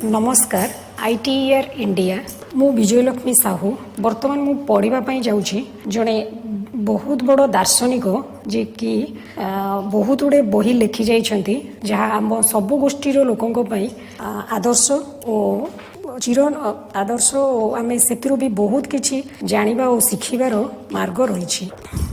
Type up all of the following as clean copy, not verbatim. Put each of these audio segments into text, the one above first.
नमस्कार ITR India मु विजयलक्ष्मी साहू बर्तमान मु पढ़ापी जाऊँगी जड़े बहुत बड़ दार्शनिक जे कि बहुत गुड़े बही लिखि जाइछन्ति जहाँ आम सबु गोष्ठीर लोकों आदर्श और चिर आदर्श आम से भी बहुत किछि जानिबा और शिखिबार मार्ग रही।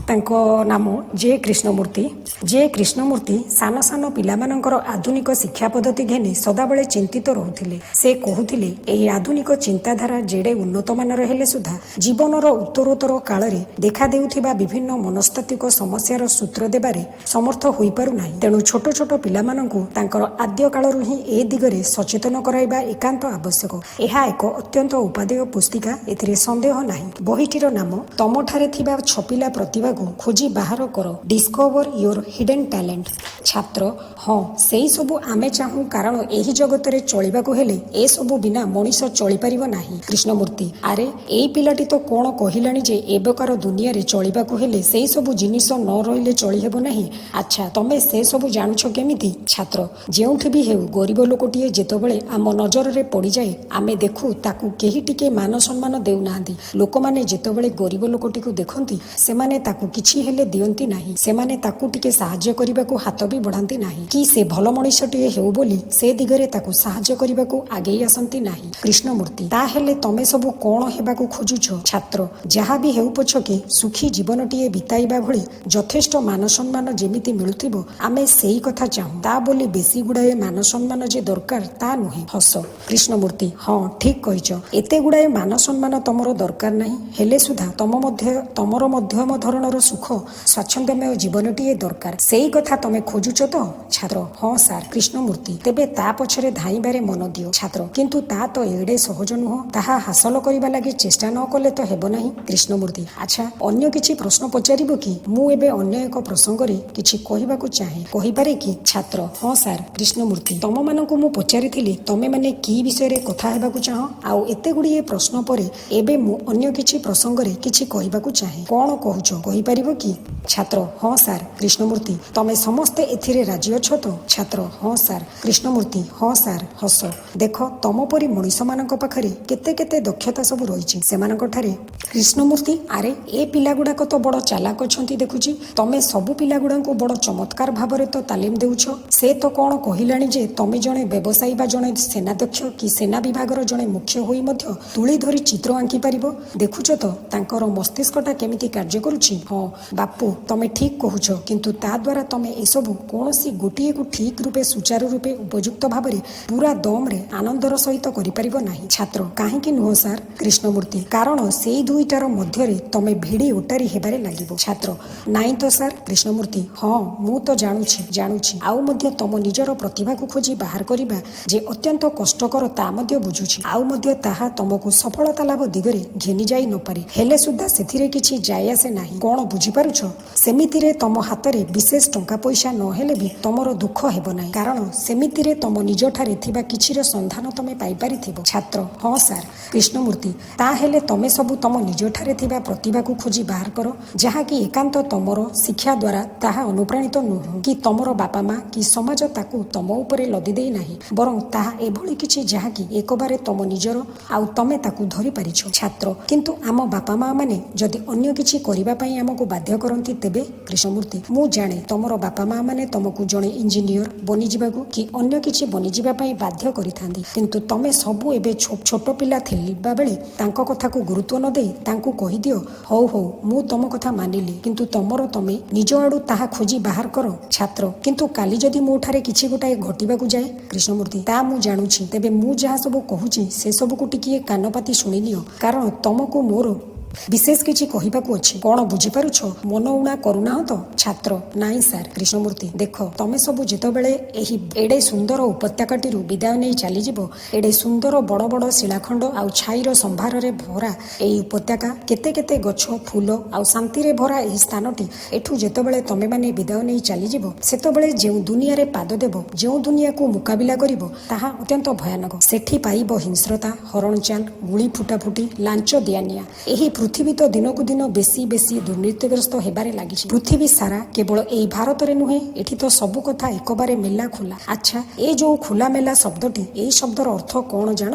नाम जे कृष्णमूर्ति सान सान पिलामानंकर आधुनिक शिक्षा पद्धति घेनी सदाबले चिंतित रोहुथिले। से कहुथिले एही आधुनिक चिंताधारा जेडे उन्नत मानर हेले सुधा जीवनर उत्तरोत्तर काल रे देखा देउथिबा विभिन्न मनस्तात्विक समस्यार सूत्र देबारे समर्थ होई पारु नाही। तेणु छोट छोट पिलामानंकु तांकर आद्य कालरु ही ए दिगरे सचेतन कराइबा एकांत आवश्यक। एहा एक अत्यंत उपादेय पुस्तिका, एथिरे संदेह नाही। बहिटीर नाम तमठारे थिबा छपिला प्रतिभा को खोजी बाहर कर, डिस्कवर योर हिडन टैलेंट। छात्र हाँ से सबू आमे चाहू, कारण एही जगत रे चलिबाकू हेले ए सबू बिना मनीष चली परिबो नाही। कृष्णमूर्ति आरे एई पिलाटी तो कोन कहिलानी जे एबकार दुनिया रे चलिबाकू हेले सेई सबू जिनिस न रहिले चली हेबो नाही। अच्छा तमे से सबू जानुछो केमिति? छात्र जेउठी भी हेउ गरीब लोकटिए जेतबेले आम नजर रे पड़ी जाए आमे देखू ताकू केही टिके मान सम्मान देउ नांदी। लोकमाने जेतबेले गरीब लोकटी को देखंती सेमाने ताकू किछि हेले दियंती नाही। सेमाने ताकू टिके साहाय्य करिबाकू हाथ भी बढ़ाती नाही कि से भल मनुष्यटिए हेउ बोली से दिगरे ताकू साहाय्य करिबाकू आगेई आसंती नाही। कृष्णमूर्ति ता हेले तमे सबू कोन हेबाकू खोजुछो? छात्र जहा भी हेउ पछके सुखी जीवनटिए बिताइबा भली यथेष्ट मान सम्मान जेमिति मिलुथिबो आमे सेई कथा चाहू। ता बोली बेसी गुडाए मान सम्मान जे दरकार ता नुहे। हस कृष्णमूर्ति हाँ ठीक कहिछ, एते गुडाए मान सम्मान तमरो दरकार नाही, हेले सुधा तमर मध्यम धरणर सुख स्वाच्छंद्यमय जीवनटिए दरकार, सेई कथा तमे खोजुछ तो? छात्र हाँ सार। कृष्णमूर्ति तेबे ता पछरे धाइबारे मन दियो। छात्र किंतु ता तो एडे सहज नुह, ताहा हासिल करिबा लागि चेष्टा न कले तो हेबो नाही। कृष्णमूर्ति अच्छा अन्य किछि प्रश्न पचारिबो कि? मु एबे अन्य एक प्रसंग रे किछि कहिबाकू चाहे, कहि पारे कि? छात्र हाँ सार। कृष्णमूर्ति तम मानकू मु पचारिथिली तमे माने की विषय रे कथा हेबाकू चाह? आउ एते गुडीए प्रश्न परे एबे मु अन्य किछि प्रसंग रे किछि कहिबाकू चाहे, कोन कहूछ कहि पारिबो कि? छात्र हाँ सार। कृष्णमूर्ति तमे समस्ते एथिरे राजी अछ तो? छात्र हाँ सार। कृष्णमूर्ति हाँ सार। हस देख तम परी मनीष मानक पाखरे केते केते दक्षता सब रहिछि सेमानक ठारे। कृष्णमूर्ति आरे ए पिला गुडाक तो बड़ चालाक अछंती देखुछि, तमे सबु पिला गुडांको बड़ चमत्कार भाबरे तो तालीम देउछ। से तो कोन कहिलानी जे तमे जणे व्यवसायी बा जणे सेनाध्यक्ष कि सेना विभागर जणे मुख्य होई मध्य तुली धरी चित्र आंकी पारिबो। देखुछ तो तांकर मस्तिष्कटा केमिति कार्य करूछि। हाँ बापू तमे ठीक कहूछ, किंतु ता द्वारा तमे एसबू कौनसी गोटिए को ठीक रूपे सुचारू रूपे उपयुक्त भाबरे पूरा दम रे आनंदर सहित करि परिबो नाही। छात्र काहेकि नुह सार? कृष्णमूर्ति कारण सेई दुईटार मध्य रे तमे भिड़ी ओटारी हेबारे लागिबो। छात्र नाई तो सार। कृष्णमूर्ति हाँ मु तो जानुछि आउ मध्य तम निजर प्रतिभा को खोजी बाहर करिबा जे अत्यंत कष्टकर ता मध्य बुझुछि, आउ मध्य ताहा तमको सफलता लाभ दिगरे घेनी जाई न पारे, हेले सुद्धा सेथिरे किछि जाय आसे नाही। कोन बुझी पारुछ? सेमितिरे तम हातरे विशेष टंका पैसा न हेले भी तमर दुख हेबो नाही, कारण सेमितिरे तम निज ठारे थिबा किछिर संधान तमे पाई पारिथिबो। छात्र हाँ सार। कृष्णमूर्ति ता हेले तमे सबु तम निज ठारे थिबा प्रतिभा को खोजी बाहर करो, जहा कि एकांत तमर शिक्षा द्वारा ताहा अनुप्राणित नुह कि तमर बापा माँ कि समाज ताकू तम उपरे लदी देई नाही, बरं ताहा एभली किछि जहा कि एकबारे तम निजर आउ तमे ताकू धरि पारिछो। छात्र किंतु आम बापा माँ माने जदि अन्य किछि करिबा पई हमकु बाध्य करंती तेबे? कृष्णमूर्ति मु जाने तमर बापा माँ माने तमकू जणे इंजीनियर बनी जिबाकू कि अन्य किछि बनी जिबा पई बाध्य करिथांदी, किंतु तमे सबु एबे छोट पिला थिलिबा बेले तांको कथा को गुरुत्व न देई तांकू कहि दियो हौ मु तम कथा मानिली, किंतु तमे निज आडू ताहा खोजी बाहर करो। छात्र किंतु काली जदि मो ठारे किछि गोटाए घटिबाकू जाए? कृष्णमूर्ति ता मु जानुछि, तेबे मु जहा सब कहूछि से सब को टिकिए कानपाती शुणी नियो, कारण तमको मोर विशेष किछि कहिबाकू अछि। कोन बुझी पारुछ? मन उणा करुना तो? छात्र नाई सार। कृष्णमूर्ति देख तमे सबु जेतबेले एही एडे सुंदर उपत्यकाटी विदाय नहीं चली जिवो, एडे सुंदर बड़ बड़ शिलाखंड आउ छाईर संभार रे भरा एही उपत्यका, केते केते गछ फूल आउ शांति रे भरा एही स्थानटी एठू जेतबेले तमे माने विदाय नहीं चली जिवो सेतबेले जेउ दुनिया रे पाद देबो, जेउ दुनिया को मुकाबिला करिवो ताहा अत्यंत भयानक। सेठी पाइबो हिंस्रता, हरणचाल, गुली फुटाफुटी, लांच दियानिया। एही ପୃଥିବୀ ତ ଦିନକୁ ଦିନ ବେଶୀ ବେଶୀ ଦୁର୍ନୀତିଗ୍ରସ୍ତ ହେବାରେ ଲାଗିଛି। ପୃଥିବୀ ସାରା କେବଳ ଏଇ ଭାରତରେ ନୁହେଁ, ଏଠି ତ ସବୁ କଥା ଏକବାରେ ମେଲା ଖୋଲା। ଆଚ୍ଛା, ଏ ଯୋଉ ଖୋଲାମେଲା ଶବ୍ଦଟି, ଏଇ ଶବ୍ଦର ଅର୍ଥ କଣ ଜାଣ?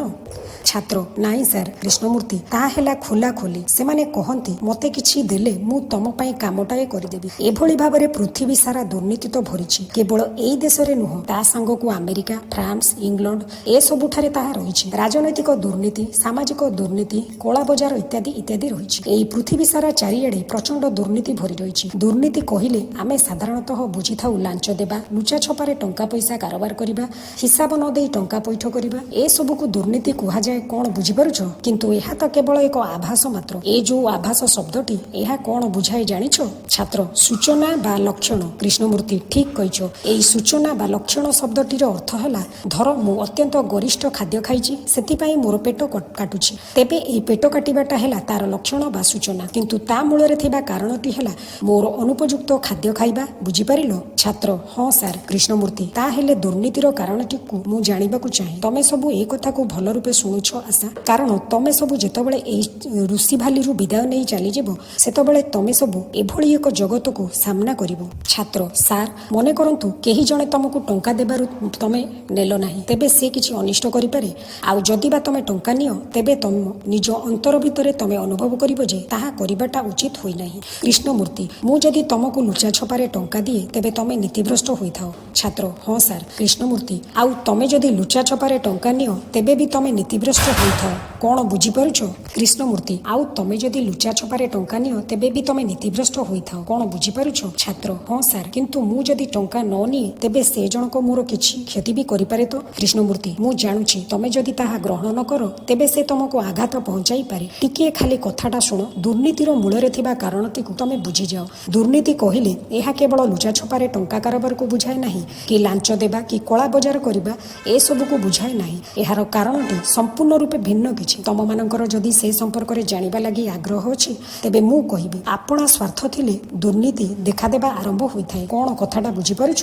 ଛାତ୍ର ନାହିଁ ସାର୍। କୃଷ୍ଣମୂର୍ତ୍ତି ତାହା ହେଲା ଖୋଲା ଖୋଲି। ସେମାନେ କହନ୍ତି ମୋତେ କିଛି ଦେଲେ ମୁଁ ତମ ପାଇଁ କାମଟାଏ କରିଦେବି। ଏଭଳି ଭାବରେ ପୃଥିବୀ ସାରା ଦୁର୍ନୀତି ତ ଭରିଛି। କେବଳ ଏଇ ଦେଶରେ ନୁହଁ, ତା ସାଙ୍ଗକୁ ଆମେରିକା, ଫ୍ରାନ୍ସ, ଇଂଲଣ୍ଡ ଏସବୁଠାରେ ତାହା ରହିଛି। ରାଜନୈତିକ ଦୁର୍ନୀତି, ସାମାଜିକ ଦୁର୍ନୀତି, କଳାବଜାର ଇତ୍ୟାଦି ଇତ୍ୟାଦି ରହିଛି। ଏଇ ପୃଥିବୀ ସାରା ଚାରିଆଡ଼େ ପ୍ରଚଣ୍ଡ ଦୁର୍ନୀତି ଭରି ରହିଛି। ଦୁର୍ନୀତି କହିଲେ ଆମେ ସାଧାରଣତଃ ବୁଝିଥାଉ ଲାଞ୍ଚ ଦେବା, ଲୁଚା ଛପାରେ ଟଙ୍କା ପଇସା କାରବାର କରିବା, ହିସାବ ନ ଦେଇ ଟଙ୍କା ପଇଠ କରିବା, ଏସବୁକୁ ଦୁର୍ନୀତି କୁହାଯାଏ। କଣ ବୁଝିପାରୁଛ? କିନ୍ତୁ ଏହା ତ କେବଳ ଏକ ଆଭାସ ମାତ୍ର। ଏ ଯୋଉ ଆଭାସ ଶବ୍ଦଟି, ଏହା କଣ ବୁଝାଏ ଜାଣିଛ? ଛାତ୍ର ସୂଚନା ବା ଲକ୍ଷଣ। କୃଷ୍ଣମୂର୍ତ୍ତି ଠିକ୍ କହିଛ। ଏଇ ସୂଚନା ବା ଲକ୍ଷଣ ଶବ୍ଦଟିର ଅର୍ଥ ହେଲା, ଧର ମୁଁ ଅତ୍ୟନ୍ତ ଗରିଷ୍ଠ ଖାଦ୍ୟ ଖାଇଛି, ସେଥିପାଇଁ ମୋର ପେଟ କାଟୁଛି। ତେବେ ଏହି ପେଟ କାଟିବାଟା ହେଲା ତାର ଲକ୍ଷଣ ବା ସୂଚନା। କିନ୍ତୁ ତା ମୂଳରେ ଥିବା କାରଣଟି ହେଲା ମୋର ଅନୁପଯୁକ୍ତ ଖାଦ୍ୟ ଖାଇବା। ବୁଝିପାରିଲ? ଛାତ୍ର ହଁ ସାର୍। କୃଷ୍ଣମୂର୍ତ୍ତି ତାହେଲେ ଦୁର୍ନୀତିର କାରଣଟିକୁ ମୁଁ ଜାଣିବାକୁ ଚାହେଁ। ତମେ ସବୁ এই କଥାକୁ ଭଲ ରୂପେ ଶୁଣୁଛ ଆଶା? କାରଣ ତମେ ସବୁ ଯେତେବେଳେ ଏଇ ଋଷି ଭାଲିରୁ ବିଦାୟ ନେଇ ଚାଲିଯିବ, ସେତେବେଳେ ତମେ ସବୁ ଏଭଳି ଏକ ଜଗତକୁ ସାମ୍ନା କରିବ। ଛାତ୍ର ସାର୍, ମନେ କରନ୍ତୁ କେହି ଜଣେ ତମକୁ ଟଙ୍କା ଦେବାରୁ ତମେ ନେଲ ନାହିଁ, ତେବେ ସେ କିଛି ଅନିଷ୍ଟ କରିପାରେ। ଆଉ ଯଦି ବା ତମେ ଟଙ୍କା ନିଅ, ତେବେ ତମ ନିଜ ଅନ୍ତର ଭିତରେ ତମେ ଅନୁଭବ କରିବ ଯେ ତାହା କରିବାଟା ଉଚିତ ହୋଇନାହିଁ। କୃଷ୍ଣମୂର୍ତ୍ତି ମୁଁ ଯଦି ତମକୁ ଲୁଚା ଛପାରେ ଟଙ୍କା ଦିଏ, ତେବେ ତମେ ନୀତିଭ୍ରଷ୍ଟ ହୋଇଥାଅ। ଛାତ୍ର ହଁ ସାର୍। କୃଷ୍ଣମୂର୍ତ୍ତି ଆଉ ତମେ ଯଦି ଲୁଚା ଛପାରେ ଟଙ୍କା ନିଅ, ତେବେ ବି ତମେ ନୀତିଭ୍ରଷ୍ଟ ହୋଇଥାଅ। କଣ ବୁଝିପାରୁଛ? କୃଷ୍ଣମୂର୍ତ୍ତି ଆଉ ତମେ ଯଦି ଲୁଚା ଛପାରେ ଟଙ୍କା ନିଅ, ତେବେ ବି ତମେ ନୀତିଭ୍ରଷ୍ଟ ହୋଇଥାଅ। କଣ ବୁଝିପାରୁଛ? ଛାତ୍ର ହଁ ସାର୍। କିନ୍ତୁ ମୁଁ ଯଦି ଟଙ୍କା ନ ନିଏ, ତେବେ ସେ ଜଣକ ମୋର କିଛି କ୍ଷତି ବି କରିପାରେ ତ? କୃଷ୍ଣମୂର୍ତ୍ତି ମୁଁ ଜାଣୁଛି, ତମେ ଯଦି ତାହା ଗ୍ରହଣ ନ କର, ତେବେ ସେ ତମକୁ ଆଘାତ ପହଞ୍ଚାଇ ପାରେ। ଟିକିଏ ଖାଲି କଥାଟା ଶୁଣ। ଦୁର୍ନୀତିର ମୂଳରେ ଥିବା କାରଣଟିକୁ ତମେ ବୁଝିଯାଅ। ଦୁର୍ନୀତି କହିଲେ ଏହା କେବଳ ଲୁଚା ଛପାରେ ଟଙ୍କା କାରବାରକୁ ବୁଝାଏ ନାହିଁ, କି ଲାଞ୍ଚ ଦେବା କି କଳା ବଜାର କରିବା ଏସବୁକୁ ବୁଝାଏ ନାହିଁ। ଏହାର କାରଣଟି ସମ୍ପୂର୍ଣ୍ଣ ରୂପେ ଭିନ୍ନ କିଛି। ତମମାନଙ୍କର ଯଦି ସେ ସମ୍ପର୍କରେ ଜାଣିବା ଲାଗି ଆଗ୍ରହ ଅଛି, ତେବେ ମୁଁ କହିବି ଆପଣା ସ୍ୱାର୍ଥ ଥିଲେ ଦୁର୍ନୀତି ଦେଖାଦେବା ଆରମ୍ଭ ହୋଇଥାଏ। କଣ କଥାଟା ବୁଝିପାରୁଛ?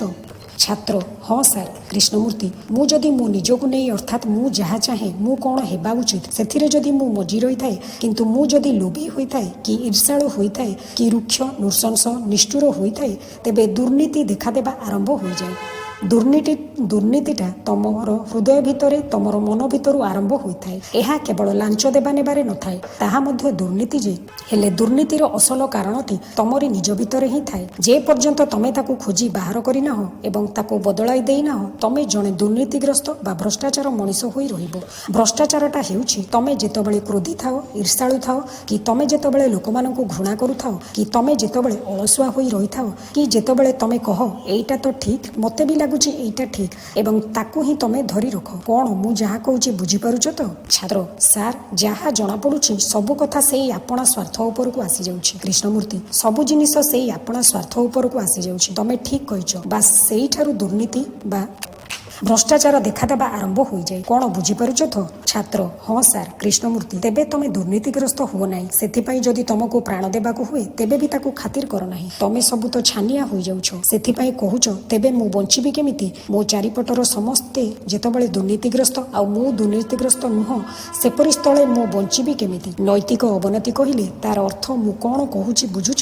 ଛାତ୍ର ହଁ ସାର୍। କୃଷ୍ଣମୂର୍ତ୍ତି ମୁଁ ଯଦି ମୋ ନିଜକୁ ନେଇ ଅର୍ଥାତ୍ ମୁଁ ଯାହା ଚାହେଁ, ମୁଁ କଣ ହେବା ଉଚିତ, ସେଥିରେ ଯଦି ମୁଁ ମଜି ରହିଥାଏ, କିନ୍ତୁ ମୁଁ ଯଦି ଲୋଭୀ ହୋଇଥାଏ, କି ଈର୍ଷାଳୁ ହୋଇଥାଏ, କି ରୁକ୍ଷ ନୃଶଂସ ନିଷ୍ଠୁର ହୋଇଥାଏ, ତେବେ ଦୁର୍ନୀତି ଦେଖାଦେବା ଆରମ୍ଭ ହୋଇଯାଏ। ଦୁର୍ନୀତିଟା ତମର ହୃଦୟ ଭିତରେ, ତମର ମନ ଭିତରୁ ଆରମ୍ଭ ହୋଇଥାଏ। ଏହା କେବଳ ଲାଞ୍ଚ ଦେବା ନେବାରେ ନଥାଏ, ତାହା ମଧ୍ୟ ଦୁର୍ନୀତି ଯେ। ହେଲେ ଦୁର୍ନୀତିର ଅସଲ କାରଣଟି ତମରି ନିଜ ଭିତରେ ହିଁ ଥାଏ। ଯେ ପର୍ଯ୍ୟନ୍ତ ତମେ ତାକୁ ଖୋଜି ବାହାର କରିନାହଁ ଏବଂ ତାକୁ ବଦଳାଇ ଦେଇନାହଁ, ତମେ ଜଣେ ଦୁର୍ନୀତିଗ୍ରସ୍ତ ବା ଭ୍ରଷ୍ଟାଚାର ମଣିଷ ହୋଇ ରହିବ। ଭ୍ରଷ୍ଟାଚାରଟା ହେଉଛି ତମେ ଯେତେବେଳେ କ୍ରୋଧୀ ଥାଅ, ଈର୍ଷାଳୁ ଥାଅ, କି ତମେ ଯେତେବେଳେ ଲୋକମାନଙ୍କୁ ଘୃଣା କରୁଥାଅ, କି ତମେ ଯେତେବେଳେ ଅଳସୁଆ ହୋଇ ରହିଥାଅ, କି ଯେତେବେଳେ ତମେ କହ ଏଇଟା ତ ଠିକ୍, ମୋତେ ବି ଲାଗୁଛି ଏଇଟା ଠିକ୍, ଏବଂ ତାକୁ ହିଁ ତମେ ଧରି ରଖ। କଣ ମୁଁ ଯାହା କହୁଛି ବୁଝିପାରୁଛ ତ? ଛାତ୍ର ସାର୍, ଯାହା ଜଣାପଡୁଛି ସବୁ କଥା ସେଇ ଆପଣା ସ୍ୱାର୍ଥ ଉପରକୁ ଆସିଯାଉଛି। କୃଷ୍ଣମୂର୍ତ୍ତି ସବୁ ଜିନିଷ ସେଇ ଆପଣା ସ୍ୱାର୍ଥ ଉପରକୁ ଆସିଯାଉଛି। ତମେ ଠିକ୍ କହିଛ। ବାସ୍ ସେଇଠାରୁ ଦୁର୍ନୀତି ବା ଭ୍ରଷ୍ଟାଚାର ଦେଖାଦେବା ଆରମ୍ଭ ହୋଇଯାଏ। କଣ ବୁଝିପାରୁଛ ତ? ଛାତ୍ର ହଁ ସାର୍। କୃଷ୍ଣମୂର୍ତ୍ତି ତେବେ ତମେ ଦୁର୍ନୀତିଗ୍ରସ୍ତ ହୁଅ ନାହିଁ। ସେଥିପାଇଁ ଯଦି ତମକୁ ପ୍ରାଣ ଦେବାକୁ ହୁଏ, ତେବେ ବି ତାକୁ ଖାତିର କର ନାହିଁ। ତମେ ସବୁ ତ ଛାନିଆ ହୋଇଯାଉଛ। ସେଥିପାଇଁ କହୁଛ ତେବେ ମୁଁ ବଞ୍ଚିବି କେମିତି? ମୋ ଚାରିପଟର ସମସ୍ତେ ଯେତେବେଳେ ଦୁର୍ନୀତିଗ୍ରସ୍ତ ଆଉ ମୁଁ ଦୁର୍ନୀତିଗ୍ରସ୍ତ ନୁହଁ, ସେପରି ସ୍ଥଳେ ମୁଁ ବଞ୍ଚିବି କେମିତି? ନୈତିକ ଅବନତି କହିଲେ ତାର ଅର୍ଥ ମୁଁ କଣ କହୁଛି ବୁଝୁଛ?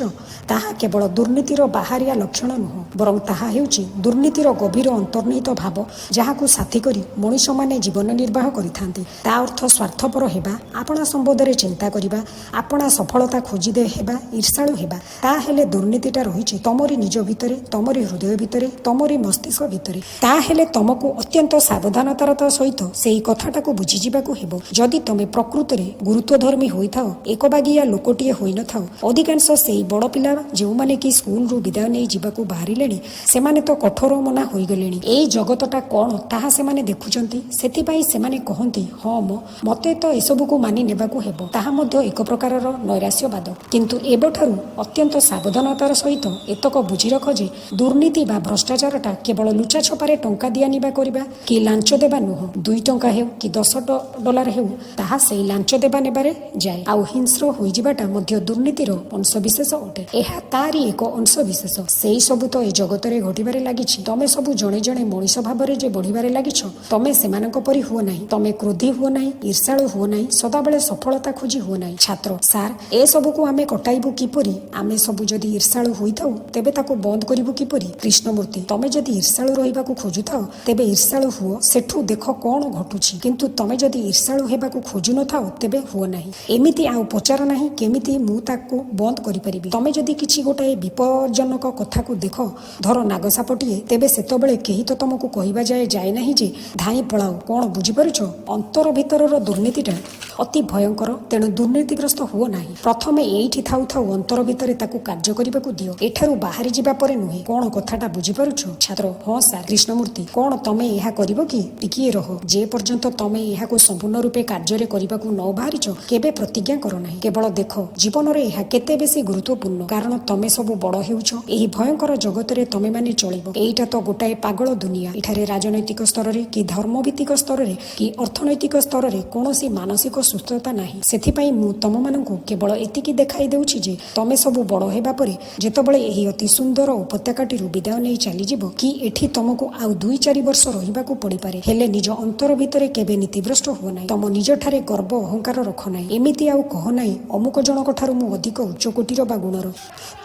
ତାହା କେବଳ ଦୁର୍ନୀତିର ବାହାରିଆ ଲକ୍ଷଣ ନୁହଁ, ବରଂ ତାହା ହେଉଛି ଦୁର୍ନୀତିର ଗଭୀର ଅନ୍ତର୍ନିହିତ ଭାବ, ଯାହାକୁ ସାଥୀ କରି ମଣିଷମାନେ ଜୀବନ ନିର୍ବାହ କରିଥାନ୍ତି। ତା ଅର୍ଥ ସ୍ୱାର୍ଥପର ହେବା, ଆପଣା ସମ୍ବନ୍ଧରେ ଚିନ୍ତା କରିବା, ଆପଣା ସଫଳତା ଖୋଜି ହେବା, ଈର୍ଷାଳୁ ହେବା। ତାହେଲେ ଦୁର୍ନୀତିଟା ରହିଛି ତମରି ନିଜ ଭିତରେ, ତମରି ହୃଦୟ ଭିତରେ, ତମରି ମସ୍ତିଷ୍କ ଭିତରେ। ତାହେଲେ ତମକୁ ଅତ୍ୟନ୍ତ ସାବଧାନତାର ସହିତ ସେଇ କଥାଟାକୁ ବୁଝିଯିବାକୁ ହେବ। ଯଦି ତମେ ପ୍ରକୃତରେ ଗୁରୁତ୍ୱଧର୍ମୀ ହୋଇଥାଅ, ଏକବାଗିଆ ଲୋକଟିଏ ହୋଇନଥାଅ, ଅଧିକାଂଶ ସେଇ ବଡ଼ ପିଲା ଯେଉଁମାନେ କି ସ୍କୁଲରୁ ବିଦାୟ ନେଇ ଯିବାକୁ ବାହାରିଲେଣି, ସେମାନେ ତ କଠୋର ମନା ହୋଇଗଲେଣି। ଏଇ ଜଗତଟା କଣ ତାହା ସେମାନେ ଦେଖୁଛନ୍ତି। ସେଥିପାଇଁ ସେମାନେ କହନ୍ତି ହଁ ମୋତେ ତ ଏସବୁକୁ ମାନି ନେବାକୁ ହେବ। ତାହା ମଧ୍ୟ ଏକ ପ୍ରକାରର ନୈରାଶ୍ୟବାଦ। କିନ୍ତୁ ଏବେଠାରୁ ଅତ୍ୟନ୍ତ ସାବଧାନତାର ସହିତ ଏତକ ବୁଝି ରଖ ଯେ ଦୁର୍ନୀତି ବା ଭ୍ରଷ୍ଟାଚାରଟା କେବଳ ଲୁଚା ଛପାରେ ଟଙ୍କା ଦିଆନିବା କରିବା କି ଲାଞ୍ଚ ଦେବା ନୁହଁ। 2 ଟଙ୍କା ହେଉ କି $10 ହେଉ, ତାହା ସେଇ ଲାଞ୍ଚ ଦେବା ନେବାରେ ଯାଏ। ଆଉ ହିଂସ୍ର ହୋଇଯିବାଟା ମଧ୍ୟ ଦୁର୍ନୀତିର ଅଂଶବିଶେଷ ଅଟେ। ଏହା ତାରି ଏକ ଅଂଶବିଶେଷ। ସେଇ ସବୁ ତ ଏ ଜଗତରେ ଘଟିବାରେ ଲାଗିଛି। ତମେ ସବୁ ଜଣେ ଜଣେ ମଣିଷ ଭାବରେ ଯେ बढ़िबारे लागिछ तमे सेमानक परि हुओ नाही तमे क्रोधी हुओ नाही ईर्ष्याळु हुओ नाही सदाबेले सफलता खोजी हुओ नाही छात्र सार ए सबको आमे कटाइबु किपरि आमे सब जदि ईर्ष्याळु होइथाउ तेबे ताको बंद करिबु किपरि कृष्णमूर्ति तमे जदि ईर्ष्याळु रहिबाकू खोजुथाओ तेबे ईर्ष्याळु हुओ सेठु देखो कोन घटुछि किंतु तमे जदि ईर्ष्याळु हेबाकू खोजु नथाओ तेबे हुओ नाही एमिति आउ पचार नाही केमिति मु ताको बंद करि परिबि तमे जदि किछि गोटाए विपज्जनक कथा को देख धर नागसापटिए तेबे सेतबेले केही तो तुमको कहवा जाए नहीं जे धाई पलाओ कौन बुझीपारुछ अंतर भितर दुर्नीतिटा अति भयंकर तेणु दुर्नीतिग्रस्त हुओ नाही प्रथमे एठी थाउ थाउ अंतर भितर ताकू कार्य करबाकू दियो एठारु बाहरी जिबा परे नुहे कौन कथाटा बुझीपारुछ छात्र हाँ सार कृष्णमूर्ति कौन तमे एहा करिवो कि टिकिए रह जे पर्यंत तमे एहाकू संपूर्ण रूपे कार्य करबाकू न बाहरिछ केबे प्रतिज्ञा करो नाही केवल देख जीवन रे एहा केते बेसी गुरुत्वपूर्ण कारण तमे सब बड़ हेउछ एही भयंकर जगत रे तमे माने चलिबो एईटा तो गोटाए पागल दुनिया एठारे राजनैतिक स्तर रे कि धर्मभित्तिक स्तर रे कि अर्थनैतिक स्तर रे कोनोसी मानसिक सुस्थता नाही सेथिपाई मु तम माननकू केवल एतिकी देखाई देउछि जे तमे सब बड़ हेबा परे जेतबेले एही अति सुंदर उपत्यकाटीरु विदाय नै चली जिवो कि एठी तमको आउ 2-4 वर्ष रहिबाकू पड़ी पारे हेले निज अंतर भितरे केबे नीतिभ्रष्ट हो नाही तम निज ठारे गर्व अहंकार रख नाही एमिति आउ कह नाही अमुक जनक ठारु मु अधिक उच्च कोटीर बा गुणर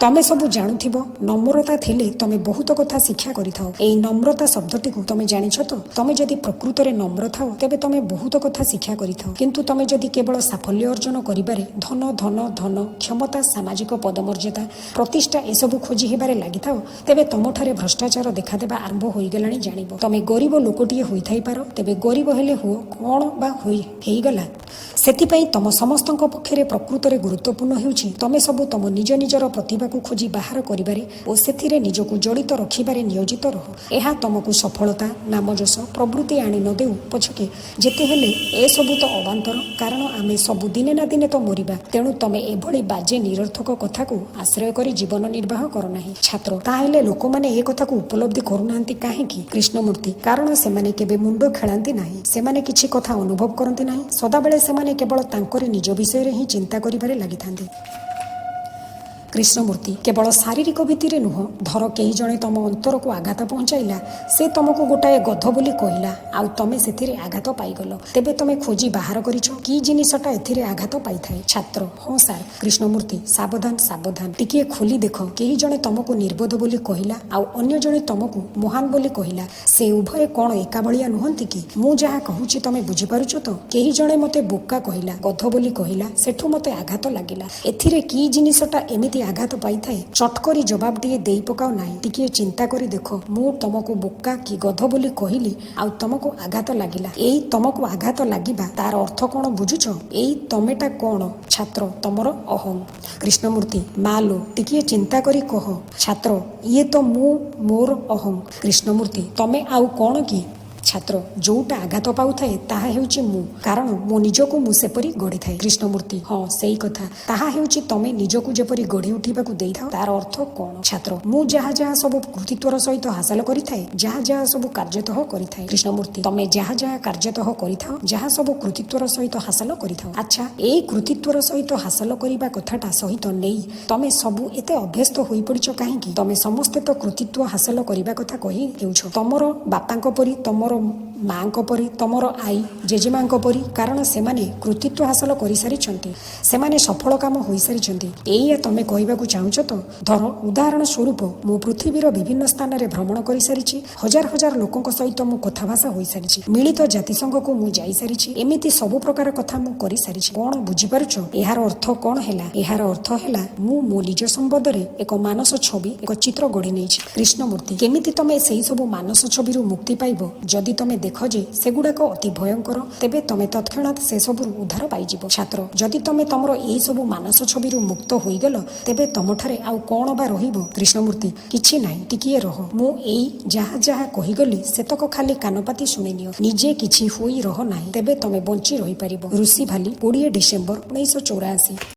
तमे सब जानुथिबो नम्रता थिले तमे बहुत कथा शिक्षा करिथाओ एई नम्रता शब्दटीकू तमे जानिछ तो तमे जदि प्रकृतरे नम्र थाओ तेबे तमे बहुत कथा शिक्षा करिथाओ किंतु तमे जदि केवल साफल्य अर्जन करिबारे धन धन धन क्षमता सामाजिक पदमर्यादा प्रतिष्ठा एसबू खोजी हेबारे लागिथाओ तेबे तमठारे भ्रष्टाचार देखा देबा आरंभ होई गेलानी जानिबो तमे गरीब लोकटिए होइथाई पारो तेबे गरीब हेले हो कोन बा होई हेइगला सेथिपाई तम समस्तक पक्षरे प्रकृतरे गुरुत्वपूर्ण हेउछि तमे सबु तम निज निजर प्रतिभा को खोजी बाहर करिबारे ओ सेथिरे निजको जड़ित रखिबारे नियोजित रह एहा तमको सफलता नामजस प्रवृत्ति आनी न देउ पछके जेते हेले ए सबु तो अवांतर कारण आमे सबु दिने ना दिने तो मरिबा तेणु तमे एभली बाजे निरर्थक कथा को आश्रय करी जीवन निर्वाह कर नाही छात्र ताहेले लोक माने ए कथा को उपलब्धि करूनांती काहेकि कृष्णमूर्ति कारण सेमाने केबे मुंडो खेलांती नाही सेमाने किछि कथा अनुभव करंती नाही सदाबेले सेमाने केवल तांकरे निज विषय रे ही चिंता करिबारे लागिथांती कृष्णमूर्ति केवल शारीरिक भित्तिरे नुह धर केही जणे तम अंतर को आघात पहुंचाइला से तुमको गोटाए गध बोली कहला आउ तमे सेथिरे आघात पाइगल तेबे तमे खोजी बाहर करिछ की जिनिसटा एथिरे आघात पाइथाय छात्र हाँ सार कृष्णमूर्ति सावधान सावधान टिके खोली देख केही जणे तुमको निर्बोध बोली कहला आउ अन्य जणे तुमको महान बोली कहला से उभय कोन एका भलिया नुहंती कि मु जहा कहूची तमे बुझी पारुछ तो केही जणे मते बोका कहला गध बोली कहला सेठु मते आघात लागिला एथिरे की जिनिसटा एमिति आघात पाई थाए चटकरी जवाब टिए देई पकाओ नाही टिके चिंता करी देखो मु तुमको बोका कि गध बोली कहिली आउ तुमको आघात लागिला एई तुमको आघात लागिबा तार अर्थ कोन बुझुछ एई तमेटा कोन छात्र तमर अहम कृष्णमूर्ति मालो टिके चिंता करी कह छात्र ये तो मु मोर अहम कृष्णमूर्ति तमे आउ कोन कि छात्र जोटा आघात पाउथाए ताहा हेउची मु कारण मो निजको मु सेपरी गढ़ी थाए कृष्णमूर्ति हाँ सेई कथा ताहा हेउची तमे निजको जेपरी गढ़ी उठिबाकू देइथाओ तार अर्थ कोन छात्र मु जहा जहा सब कृतित्वर सहित हासिल करिथाए जहा जहा सब कार्यतः करिथाए कृष्णमूर्ति तमे जहा जहा कार्यतः करिथाओ जहा सब कृतित्वर सहित हासिल करिथाओ अच्छा एई कृतित्वर सहित हासिल करिबा कथाटा सहित नेई तमे सबु एते अभ्यस्त होई पड़िछ काहेकि तमे समस्त तो कृतित्व हासिल करिबा कथा कहि हेउछ तमरो बापांक परि तमरो माँ परी तमर आई जेजेमाँ परी कारण सेमाने कृतित्व हासिल कर सारी सेमाने सफल काम हो सारी एया तमे कहबाकू चाहूच तो धर उदाहरण स्वरूप मु पृथ्वीर विभिन्न स्थान में भ्रमण कर सारी हजार हजार लोकों सहित मु कथाभाषा हो सारी मिलित जातिसंघ को मु जाई सारी एमिति सबु प्रकार कथा मु कर सारी कौन बुझीपारुछ एहार अर्थ कौन हैला एहार अर्थ हैला मु मो निज संबंध रे एक मानस छवि एक चित्र गढ़ी नहीं कृष्णमूर्ति केमिति तमे सेही सबु मानस छवि मुक्ति पाइबो जदि तमे देख जे सेगुड़ाक अति भयंकर तेबे तमे तत्क्षणात से सब उद्धार पाइजिबो छात्र जदि तमे तमरो एई सब मानस छवि मुक्त होइगल तेबे तमठारे आउ कोन बा रहिबो कृष्णमूर्ति किछि नाही टिकिए रह मु एई जहा जहा कहिगली सेतक खाली कानपाती शुणिनियो निजे किछि होई रह नाही तेबे तमे बंची रहि पारिबो ऋषि भाली 20 डिसेम्बर 1984।